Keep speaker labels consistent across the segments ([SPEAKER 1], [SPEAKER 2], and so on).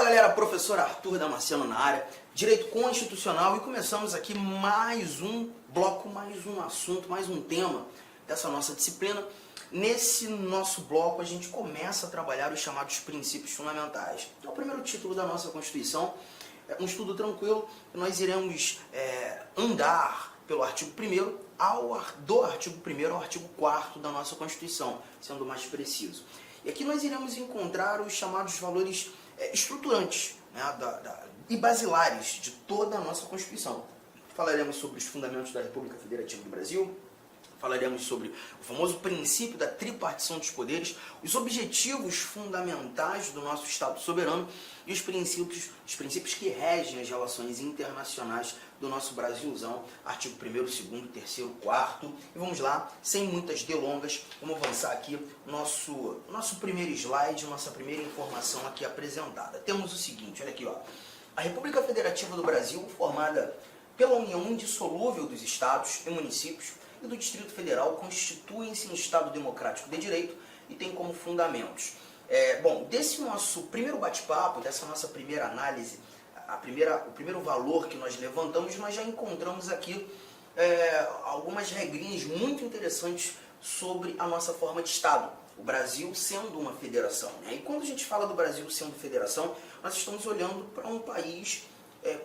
[SPEAKER 1] Fala galera, professor Arthur Damasceno na área, Direito Constitucional, e começamos aqui mais um bloco, mais um assunto, mais um tema dessa nossa disciplina. Nesse nosso bloco a gente começa a trabalhar os chamados princípios fundamentais. É o primeiro título da nossa Constituição, é um estudo tranquilo, nós iremos andar pelo artigo 1º, do artigo 1º ao artigo 4º da nossa Constituição, sendo mais preciso. E aqui nós iremos encontrar os chamados valores estruturantes, né, e basilares de toda a nossa Constituição. Falaremos sobre os fundamentos da República Federativa do Brasil, falaremos sobre o famoso princípio da tripartição dos poderes, os objetivos fundamentais do nosso Estado soberano e os princípios que regem as relações internacionais do nosso Brasilzão, artigo 1º, 2º, 3º, 4º. E vamos lá, sem muitas delongas, vamos avançar aqui nosso primeiro slide, nossa primeira informação aqui apresentada. Temos o seguinte, olha aqui, ó. A República Federativa do Brasil, formada pela união indissolúvel dos estados e municípios e do Distrito Federal, constituem-se em Estado democrático de direito e tem como fundamentos. Bom, desse nosso primeiro bate-papo, dessa nossa primeira análise, o primeiro valor que nós levantamos, nós já encontramos aqui algumas regrinhas muito interessantes sobre a nossa forma de Estado. O Brasil sendo uma federação, né? E quando a gente fala do Brasil sendo federação, nós estamos olhando para um país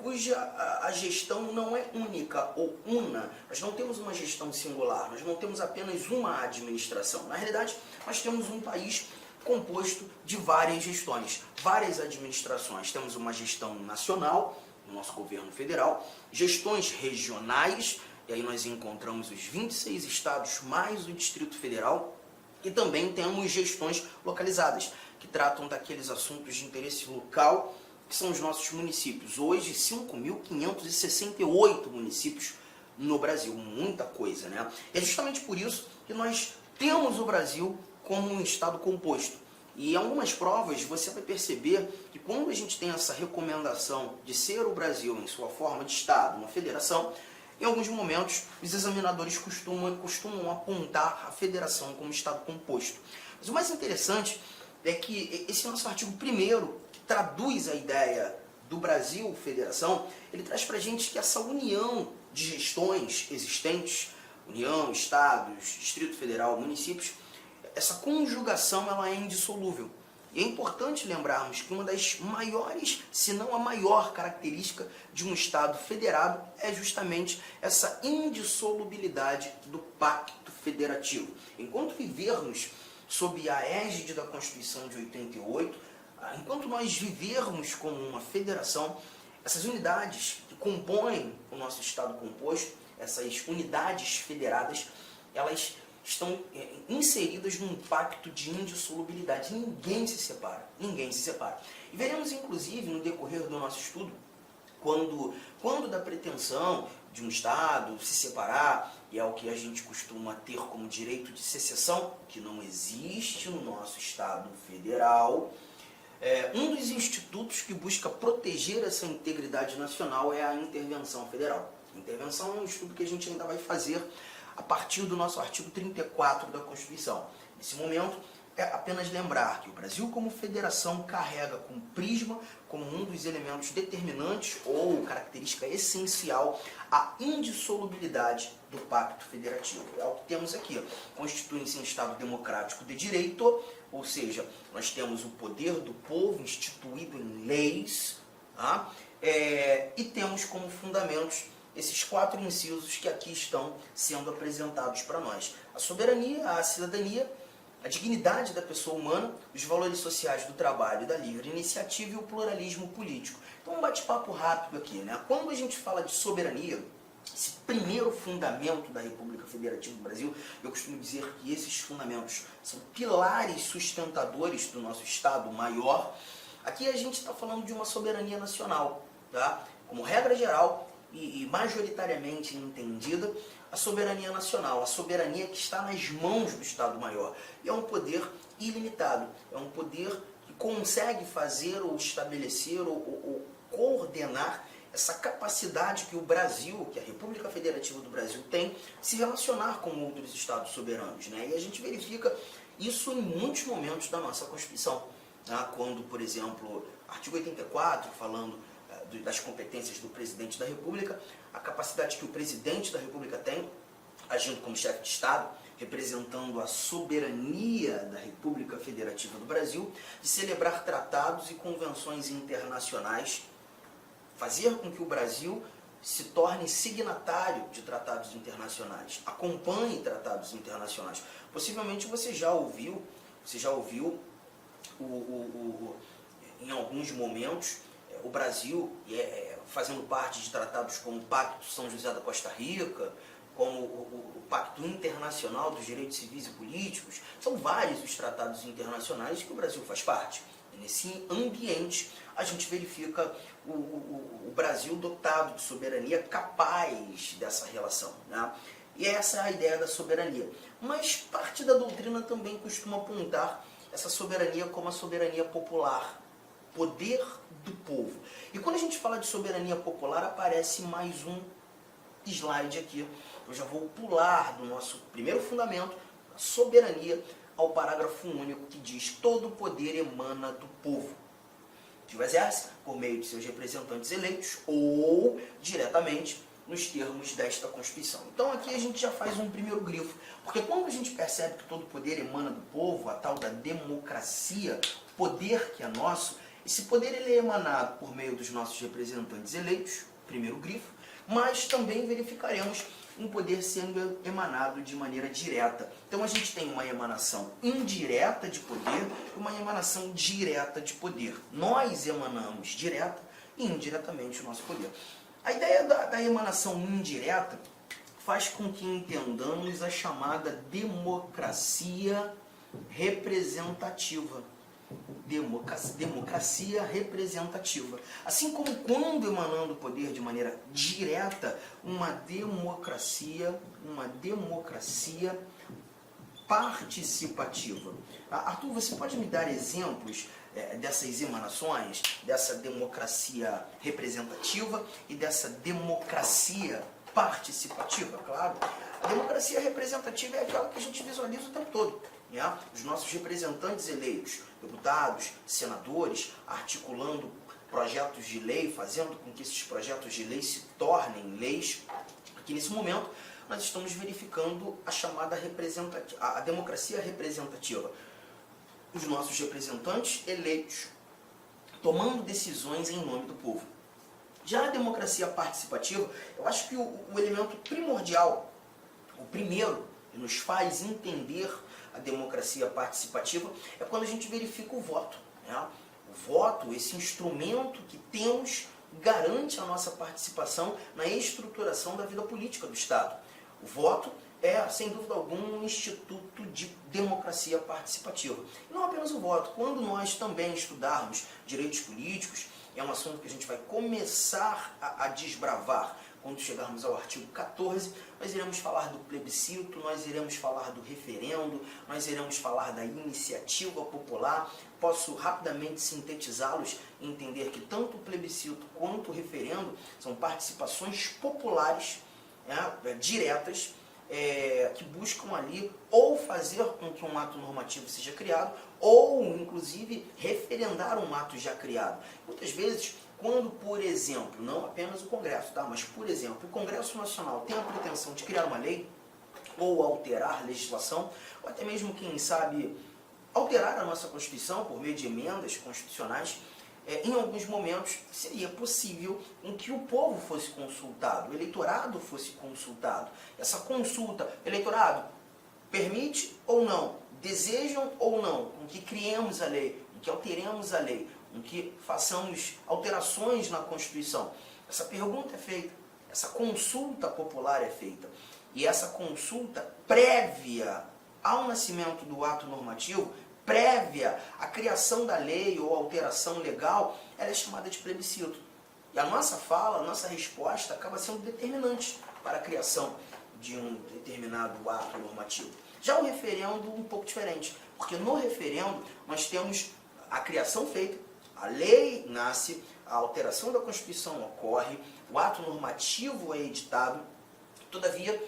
[SPEAKER 1] cuja a gestão não é única ou una. Nós não temos uma gestão singular, nós não temos apenas uma administração. Na realidade, nós temos um país composto de várias gestões, várias administrações. Temos uma gestão nacional, no nosso governo federal, gestões regionais, e aí nós encontramos os 26 estados mais o Distrito Federal, e também temos gestões localizadas, que tratam daqueles assuntos de interesse local, que são os nossos municípios. Hoje, 5.568 municípios no Brasil, muita coisa, né? É justamente por isso que nós temos o Brasil como um estado composto. E em algumas provas você vai perceber que quando a gente tem essa recomendação de ser o Brasil em sua forma de estado, uma federação, em alguns momentos os examinadores costumam apontar a federação como estado composto. Mas o mais interessante é que esse nosso artigo 1º, que traduz a ideia do Brasil federação, ele traz para a gente que essa união de gestões existentes, União, Estados, Distrito Federal, municípios, essa conjugação ela é indissolúvel. E é importante lembrarmos que uma das maiores, se não a maior característica de um Estado federado é justamente essa indissolubilidade do pacto federativo. Enquanto vivermos sob a égide da Constituição de 88, enquanto nós vivermos como uma federação, essas unidades que compõem o nosso Estado composto, essas unidades federadas, elas estão inseridas num pacto de indissolubilidade. Ninguém se separa, ninguém se separa. E veremos, inclusive, no decorrer do nosso estudo, quando da pretensão de um Estado se separar, e é o que a gente costuma ter como direito de secessão, que não existe no nosso Estado federal, um dos institutos que busca proteger essa integridade nacional é a intervenção federal. Intervenção é um estudo que a gente ainda vai fazer a partir do nosso artigo 34 da Constituição. Nesse momento, é apenas lembrar que o Brasil como federação carrega com prisma, como um dos elementos determinantes ou característica essencial, a indissolubilidade do pacto federativo. É o que temos aqui. Constitui-se em Estado democrático de direito, ou seja, nós temos o poder do povo instituído em leis, tá? E temos como fundamentos esses 4 incisos que aqui estão sendo apresentados para nós. A soberania, a cidadania, a dignidade da pessoa humana, os valores sociais do trabalho, da livre iniciativa e o pluralismo político. Então, um bate-papo rápido aqui, né? Quando a gente fala de soberania, esse primeiro fundamento da República Federativa do Brasil, eu costumo dizer que esses fundamentos são pilares sustentadores do nosso Estado maior. Aqui a gente está falando de uma soberania nacional, tá? Como regra geral e majoritariamente entendida, a soberania nacional, a soberania que está nas mãos do Estado Maior. E é um poder ilimitado, é um poder que consegue fazer ou estabelecer ou coordenar essa capacidade que o Brasil, que a República Federativa do Brasil tem, de se relacionar com outros Estados soberanos, né? E a gente verifica isso em muitos momentos da nossa Constituição. né, quando, por exemplo, artigo 84, falando das competências do presidente da República, a capacidade que o presidente da República tem, agindo como chefe de Estado, representando a soberania da República Federativa do Brasil, de celebrar tratados e convenções internacionais, fazer com que o Brasil se torne signatário de tratados internacionais, acompanhe tratados internacionais. Possivelmente você já ouviu em alguns momentos, o Brasil fazendo parte de tratados como o Pacto São José da Costa Rica, como o Pacto Internacional dos Direitos Civis e Políticos. São vários os tratados internacionais que o Brasil faz parte. E nesse ambiente, a gente verifica o Brasil dotado de soberania, capaz dessa relação, né? E essa é a ideia da soberania. Mas parte da doutrina também costuma apontar essa soberania como a soberania popular, poder do povo. E quando a gente fala de soberania popular, aparece mais um slide aqui. Eu já vou pular do nosso primeiro fundamento, a soberania, ao parágrafo único que diz: todo poder emana do povo, que o exerce por meio de seus representantes eleitos ou diretamente nos termos desta Constituição. Então aqui a gente já faz um primeiro grifo, porque quando a gente percebe que todo poder emana do povo, a tal da democracia, poder que é nosso, esse poder ele é emanado por meio dos nossos representantes eleitos, primeiro grifo, mas também verificaremos um poder sendo emanado de maneira direta. Então a gente tem uma emanação indireta de poder e uma emanação direta de poder. Nós emanamos direta e indiretamente o nosso poder. A ideia da emanação indireta faz com que entendamos a chamada democracia representativa. Democracia representativa. Assim como quando emanando o poder de maneira direta, uma democracia participativa. Arthur, você pode me dar exemplos dessas emanações, dessa democracia representativa e dessa democracia participativa? Claro. A democracia representativa é aquela que a gente visualiza o tempo todo. Os nossos representantes eleitos, deputados, senadores, articulando projetos de lei, fazendo com que esses projetos de lei se tornem leis. Aqui nesse momento nós estamos verificando a chamada a democracia representativa. Os nossos representantes eleitos tomando decisões em nome do povo. Já a democracia participativa, eu acho que o elemento primordial, o primeiro que nos faz entender a democracia participativa é quando a gente verifica o voto. O voto, esse instrumento que temos, garante a nossa participação na estruturação da vida política do Estado. O voto é, sem dúvida alguma, um instituto de democracia participativa. E não apenas o voto. Quando nós também estudarmos direitos políticos, é um assunto que a gente vai começar a desbravar. Quando chegarmos ao artigo 14, nós iremos falar do plebiscito, nós iremos falar do referendo, nós iremos falar da iniciativa popular. Posso rapidamente sintetizá-los e entender que tanto o plebiscito quanto o referendo são participações populares, diretas, que buscam ali ou fazer com que um ato normativo seja criado, ou inclusive referendar um ato já criado. Muitas vezes, quando, por exemplo, não apenas o Congresso, mas, por exemplo, o Congresso Nacional tem a pretensão de criar uma lei, ou alterar legislação, ou até mesmo, quem sabe, alterar a nossa Constituição por meio de emendas constitucionais, em alguns momentos seria possível em que o povo fosse consultado, o eleitorado fosse consultado. Essa consulta, eleitorado, permite ou não, desejam ou não, com que criemos a lei, com que alteremos a lei, com que façamos alterações na Constituição. Essa pergunta é feita, essa consulta popular é feita. E essa consulta prévia ao nascimento do ato normativo, prévia à criação da lei ou alteração legal, ela é chamada de plebiscito. E a nossa fala, a nossa resposta acaba sendo determinante para a criação de um determinado ato normativo. Já o referendo um pouco diferente, porque no referendo nós temos a criação feita, a lei nasce, a alteração da Constituição ocorre, o ato normativo é editado, todavia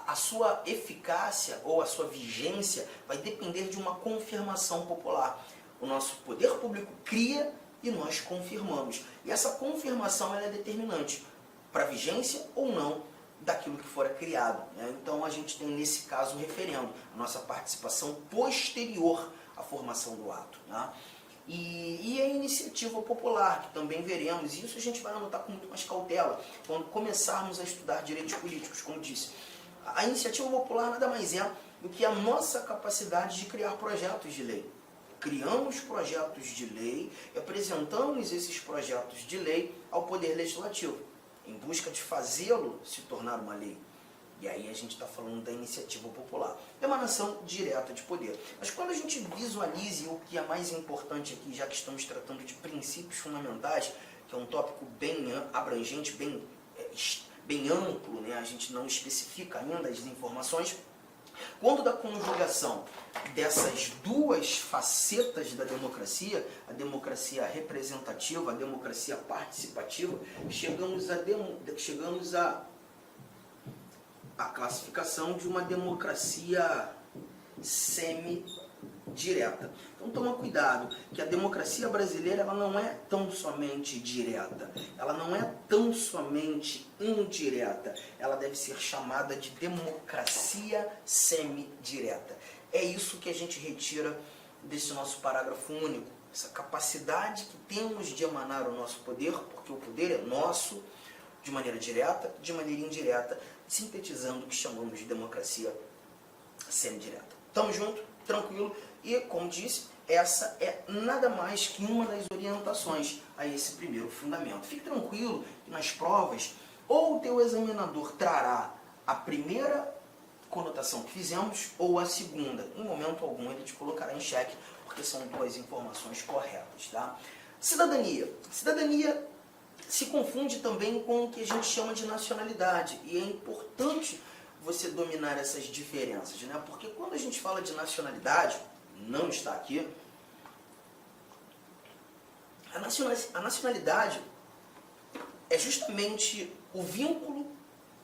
[SPEAKER 1] a sua eficácia ou a sua vigência vai depender de uma confirmação popular. o nosso poder público cria e nós confirmamos. E essa confirmação ela é determinante para a vigência ou não daquilo que fora criado, né? Então a gente tem nesse caso o referendo, a nossa participação posterior à formação do ato, né? E a iniciativa popular, que também veremos, e isso a gente vai anotar com muito mais cautela quando começarmos a estudar direitos políticos, como disse. A iniciativa popular nada mais é do que a nossa capacidade de criar projetos de lei. Criamos projetos de lei e apresentamos esses projetos de lei ao Poder Legislativo, em busca de fazê-lo se tornar uma lei. E aí a gente está falando da iniciativa popular. Emanação direta de poder. Mas quando a gente visualize o que é mais importante aqui, já que estamos tratando de princípios fundamentais, que é um tópico bem abrangente, bem amplo, né? A gente não especifica ainda as informações. Quando da conjugação dessas duas facetas da democracia, a democracia representativa, a democracia participativa, chegamos a classificação de uma democracia semi-direta. Então toma cuidado, que a democracia brasileira ela não é tão somente direta, ela não é tão somente indireta, ela deve ser chamada de democracia semi-direta. É isso que a gente retira desse nosso parágrafo único, essa capacidade que temos de emanar o nosso poder, porque o poder é nosso, de maneira direta, de maneira indireta, sintetizando o que chamamos de democracia semi-direta. Estamos juntos? Tranquilo? E, como disse, essa é nada mais que uma das orientações a esse primeiro fundamento. Fique tranquilo que nas provas, ou o teu examinador trará a primeira conotação que fizemos, ou a segunda. Em momento algum ele te colocará em xeque, porque são duas informações corretas. Tá? Cidadania. Cidadania se confunde também com o que a gente chama de nacionalidade. E é importante você dominar essas diferenças, né? Porque quando a gente fala de nacionalidade, não está aqui, a nacionalidade é justamente o vínculo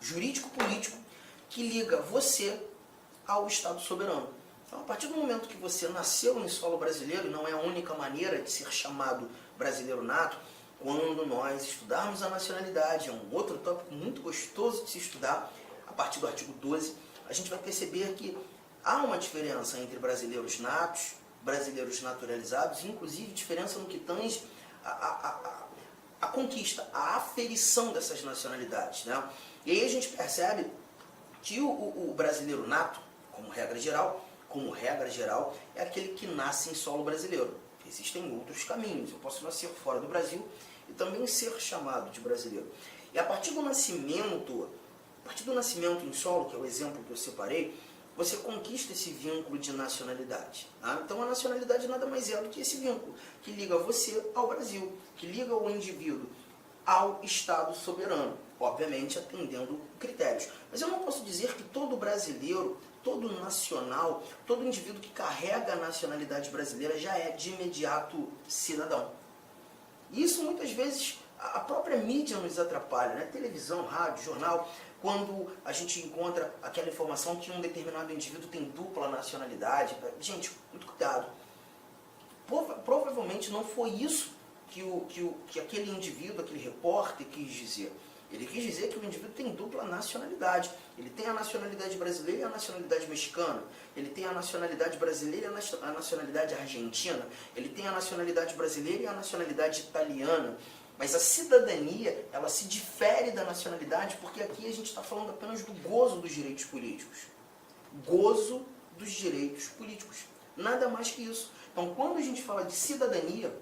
[SPEAKER 1] jurídico-político que liga você ao Estado soberano. Então, a partir do momento que você nasceu em solo brasileiro, e não é a única maneira de ser chamado brasileiro nato, quando nós estudarmos a nacionalidade, é um outro tópico muito gostoso de se estudar, a partir do artigo 12, a gente vai perceber que há uma diferença entre brasileiros natos, brasileiros naturalizados, inclusive diferença no que tange a conquista, a aferição dessas nacionalidades, né? E aí a gente percebe que o brasileiro nato, como regra geral, é aquele que nasce em solo brasileiro. Existem outros caminhos. Eu posso nascer fora do Brasil e também ser chamado de brasileiro. E a partir do nascimento em solo, que é o exemplo que eu separei, você conquista esse vínculo de nacionalidade. Tá? Então a nacionalidade nada mais é do que esse vínculo que liga você ao Brasil, que liga o indivíduo ao Estado soberano, obviamente atendendo critérios. Mas eu não posso dizer que todo brasileiro, todo nacional, todo indivíduo que carrega a nacionalidade brasileira já é de imediato cidadão. E isso muitas vezes a própria mídia nos atrapalha, né? Televisão, rádio, jornal, quando a gente encontra aquela informação que um determinado indivíduo tem dupla nacionalidade. Gente, muito cuidado. Provavelmente não foi isso que aquele indivíduo, aquele repórter quis dizer. Ele quis dizer que o indivíduo tem dupla nacionalidade. Ele tem a nacionalidade brasileira e a nacionalidade mexicana. Ele tem a nacionalidade brasileira e a nacionalidade argentina. Ele tem a nacionalidade brasileira e a nacionalidade italiana. Mas a cidadania, ela se difere da nacionalidade, porque aqui a gente está falando apenas do gozo dos direitos políticos. Gozo dos direitos políticos. Nada mais que isso. Então, quando a gente fala de cidadania,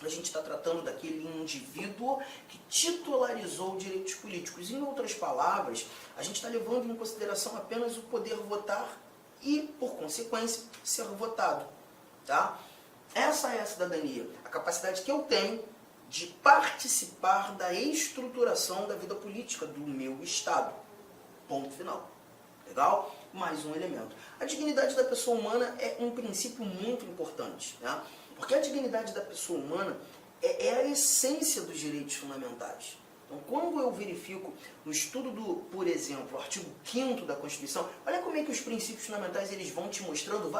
[SPEAKER 1] a gente está tratando daquele indivíduo que titularizou direitos políticos. Em outras palavras, a gente está levando em consideração apenas o poder votar e, por consequência, ser votado. Tá? Essa é a cidadania, a capacidade que eu tenho de participar da estruturação da vida política do meu Estado. Ponto final. Legal? Mais um elemento. A dignidade da pessoa humana é um princípio muito importante, né? Porque a dignidade da pessoa humana é a essência dos direitos fundamentais. Então, quando eu verifico no estudo do, por exemplo, artigo 5º da Constituição, olha como é que os princípios fundamentais eles vão te mostrando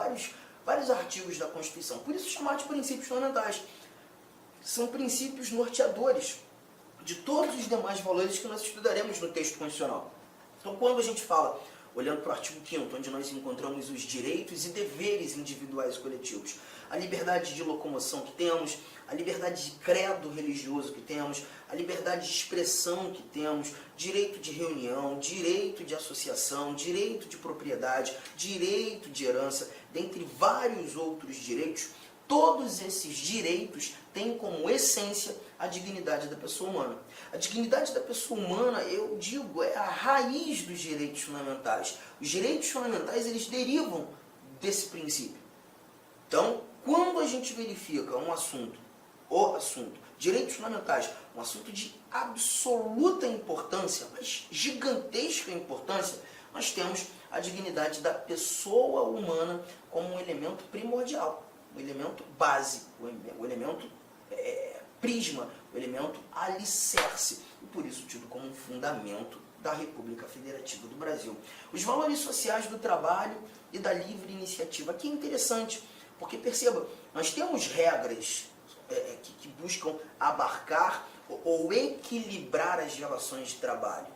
[SPEAKER 1] vários artigos da Constituição. Por isso chamar de princípios fundamentais. São princípios norteadores de todos os demais valores que nós estudaremos no texto constitucional. Então, quando a gente fala, olhando para o artigo 5º, onde nós encontramos os direitos e deveres individuais e coletivos, a liberdade de locomoção que temos, a liberdade de credo religioso que temos, a liberdade de expressão que temos, direito de reunião, direito de associação, direito de propriedade, direito de herança, dentre vários outros direitos, todos esses direitos têm como essência a dignidade da pessoa humana. A dignidade da pessoa humana, eu digo, é a raiz dos direitos fundamentais. Os direitos fundamentais, eles derivam desse princípio. Então, quando a gente verifica o assunto, direitos fundamentais, um assunto de absoluta importância, mas gigantesca importância, nós temos a dignidade da pessoa humana como um elemento primordial, um elemento base, o elemento prisma, o elemento alicerce, e por isso tido como um fundamento da República Federativa do Brasil. Os valores sociais do trabalho e da livre iniciativa. Aqui é interessante, porque perceba, nós temos regras que buscam abarcar ou equilibrar as relações de trabalho.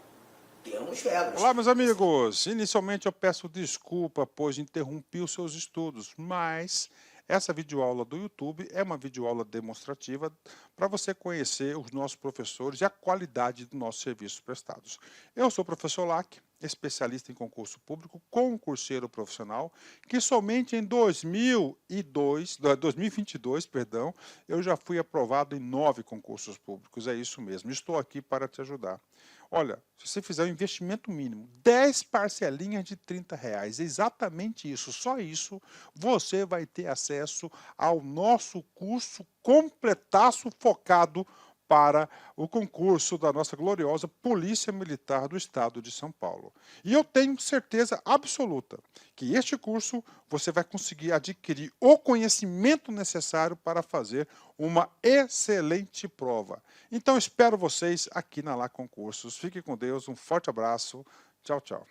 [SPEAKER 1] Temos regras.
[SPEAKER 2] Olá, meus amigos. Inicialmente eu peço desculpa, pois interrompi os seus estudos, mas essa videoaula do YouTube é uma videoaula demonstrativa para você conhecer os nossos professores e a qualidade dos nossos serviços prestados. Eu sou o professor Lac, especialista em concurso público, concurseiro profissional, que somente em 2022, eu já fui aprovado em 9 concursos públicos. É isso mesmo, estou aqui para te ajudar. Olha, se você fizer um investimento mínimo, 10 parcelinhas de R$30, exatamente isso, só isso, você vai ter acesso ao nosso curso completaço focado para o concurso da nossa gloriosa Polícia Militar do Estado de São Paulo. E eu tenho certeza absoluta que este curso você vai conseguir adquirir o conhecimento necessário para fazer uma excelente prova. Então espero vocês aqui na Lá Concursos. Fique com Deus, um forte abraço. Tchau, tchau.